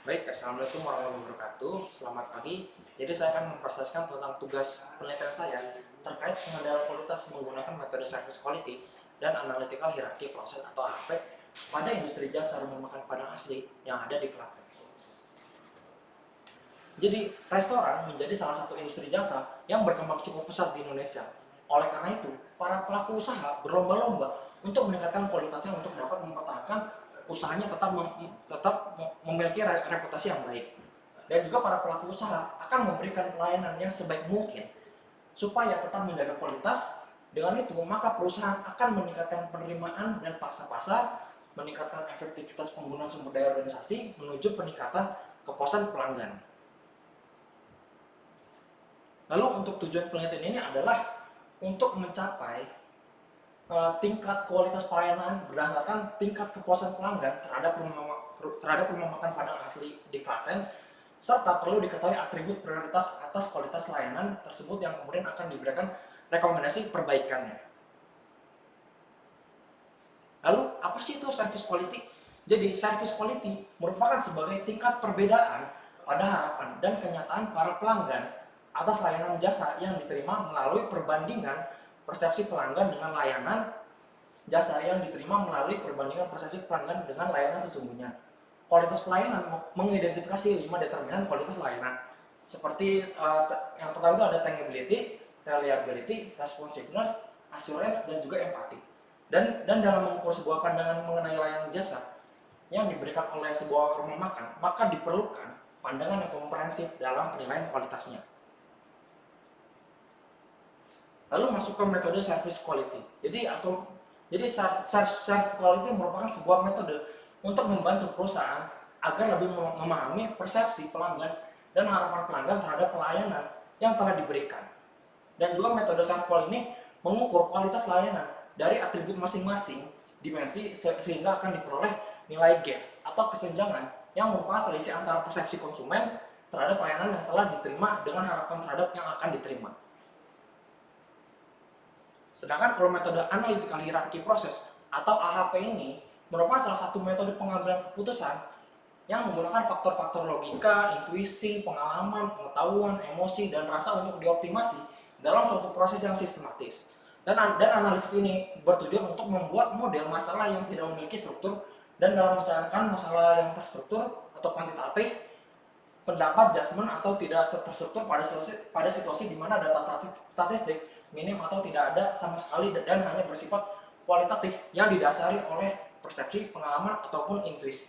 Baik, Assalamualaikum warahmatullahi wabarakatuh. Selamat pagi. Jadi saya akan mempresentasikan tentang tugas penelitian saya terkait pengendalian kualitas menggunakan metode service quality dan analytical hierarchy process atau AHP pada industri jasa rumah makan Padang asli yang ada di Klaten. Jadi, restoran menjadi salah satu industri jasa yang berkembang cukup pesat di Indonesia. Oleh karena itu, para pelaku usaha berlomba-lomba untuk meningkatkan kualitasnya untuk dapat mempertahankan usahanya tetap memiliki reputasi yang baik. Dan juga para pelaku usaha akan memberikan pelayanan yang sebaik mungkin supaya tetap menjaga kualitas. Dengan itu, maka perusahaan akan meningkatkan penerimaan dan paksa pasar, meningkatkan efektivitas penggunaan sumber daya organisasi menuju peningkatan kepuasan pelanggan. Lalu untuk tujuan penelitian ini adalah untuk mencapai tingkat kualitas pelayanan berdasarkan tingkat kepuasan pelanggan terhadap rumah makan Padang asli di Klaten, serta perlu diketahui atribut prioritas atas kualitas layanan tersebut yang kemudian akan diberikan rekomendasi perbaikannya. Lalu apa sih itu service quality? Jadi service quality merupakan sebagai tingkat perbedaan pada harapan dan kenyataan para pelanggan atas layanan jasa yang diterima melalui perbandingan persepsi pelanggan dengan layanan jasa yang diterima melalui perbandingan persepsi pelanggan dengan layanan sesungguhnya. Kualitas pelayanan mengidentifikasi 5 determinan kualitas layanan. Seperti yang pertama itu ada tangibility, reliability, responsiveness, assurance, dan juga empati. Dan dalam mengukur sebuah pandangan mengenai layanan jasa yang diberikan oleh sebuah rumah makan, maka diperlukan pandangan yang komprehensif dalam penilaian kualitasnya. Lalu masuk ke metode service quality. Jadi service quality merupakan sebuah metode untuk membantu perusahaan agar lebih memahami persepsi pelanggan dan harapan pelanggan terhadap pelayanan yang telah diberikan. Dan juga metode service quality ini mengukur kualitas layanan dari atribut masing-masing dimensi sehingga akan diperoleh nilai gap atau kesenjangan yang merupakan selisih antara persepsi konsumen terhadap pelayanan yang telah diterima dengan harapan terhadap yang akan diterima. Sedangkan kalau metode analytical hierarchy process atau AHP ini merupakan salah satu metode pengambilan keputusan yang menggunakan faktor-faktor logika, intuisi, pengalaman, pengetahuan, emosi, dan rasa untuk dioptimasi dalam suatu proses yang sistematis. Dan analisis ini bertujuan untuk membuat model masalah yang tidak memiliki struktur dan dalam mencarikan masalah yang terstruktur atau kuantitatif, pendapat judgement atau tidak terstruktur pada situasi di mana data statistik minim atau tidak ada sama sekali dan hanya bersifat kualitatif yang didasari oleh persepsi, pengalaman, ataupun intuisi.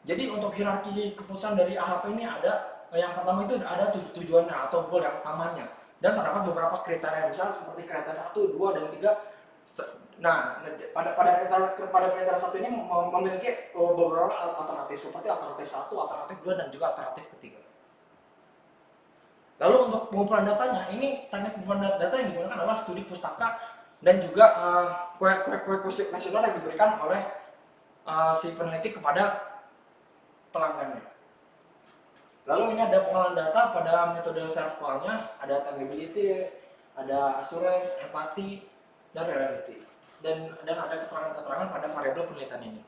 Jadi untuk hierarki keputusan dari AHP ini ada, yang pertama itu ada tujuannya atau goal yang utamanya, dan terdapat beberapa kriteria, misalnya seperti kriteria 1, 2, dan 3. Nah, pada kriteria 1 ini memiliki beberapa alternatif, seperti alternatif 1, alternatif 2, dan juga alternatif ketiga. Lalu untuk pengumpulan datanya, ini teknik pengumpulan data yang digunakan adalah studi pustaka dan juga kuesioner yang diberikan oleh si peneliti kepada pelanggannya. Lalu ini ada pengolahan data pada metode service-nya, ada tangibility, ada assurance, empati, dan reliability. Dan ada keterangan-keterangan pada variabel penelitian ini.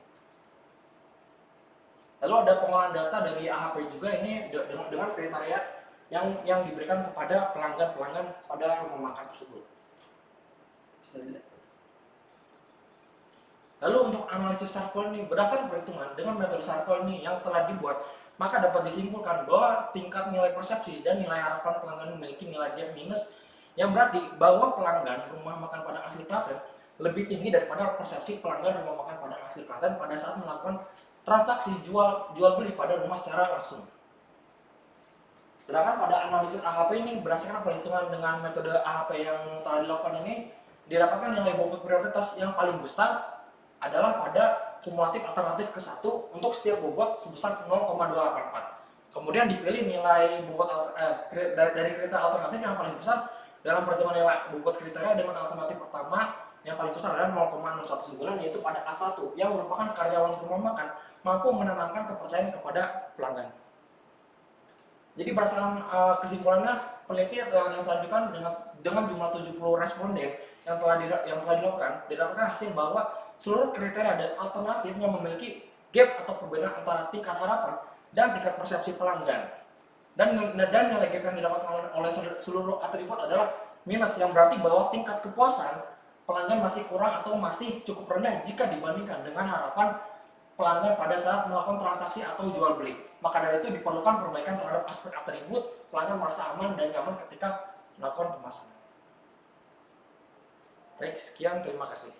Lalu ada pengolahan data dari AHP juga, ini dengan kriteria yang diberikan kepada pelanggan-pelanggan pada rumah makan tersebut. Lalu untuk analisis Sarkol ini, berdasarkan perhitungan dengan metode Sarkol ini yang telah dibuat, maka dapat disimpulkan bahwa tingkat nilai persepsi dan nilai harapan pelanggan memiliki nilai gap minus, yang berarti bahwa pelanggan rumah makan Padang asli Klaten lebih tinggi daripada persepsi pelanggan rumah makan Padang asli Klaten pada saat melakukan transaksi jual beli pada rumah secara langsung. Sedangkan pada analisis AHP ini berdasarkan perhitungan dengan metode AHP yang telah dilakukan ini, didapatkan nilai bobot prioritas yang paling besar adalah pada kumulatif alternatif ke-1 untuk setiap bobot sebesar 0,284. Kemudian dipilih nilai bobot dari kriteria alternatif yang paling besar dalam perhitungan nilai bobot kriteria dengan alternatif pertama yang paling besar adalah 0,619, yaitu pada A1 yang merupakan karyawan rumah makan mampu menanamkan kepercayaan kepada pelanggan. Jadi berdasarkan kesimpulannya, peneliti yang telah dilakukan dengan jumlah 70 responden yang telah dilakukan, didapatkan hasil bahwa seluruh kriteria dan alternatifnya memiliki gap atau perbedaan antara tingkat harapan dan tingkat persepsi pelanggan. Dan nilai gap yang didapatkan oleh seluruh atribut adalah minus, yang berarti bahwa tingkat kepuasan pelanggan masih kurang atau masih cukup rendah jika dibandingkan dengan harapan pelanggan pada saat melakukan transaksi atau jual beli. Maka dari itu diperlukan perbaikan terhadap aspek atribut, pelanggan merasa aman dan nyaman ketika melakukan pemesanan. Baik, sekian, terima kasih.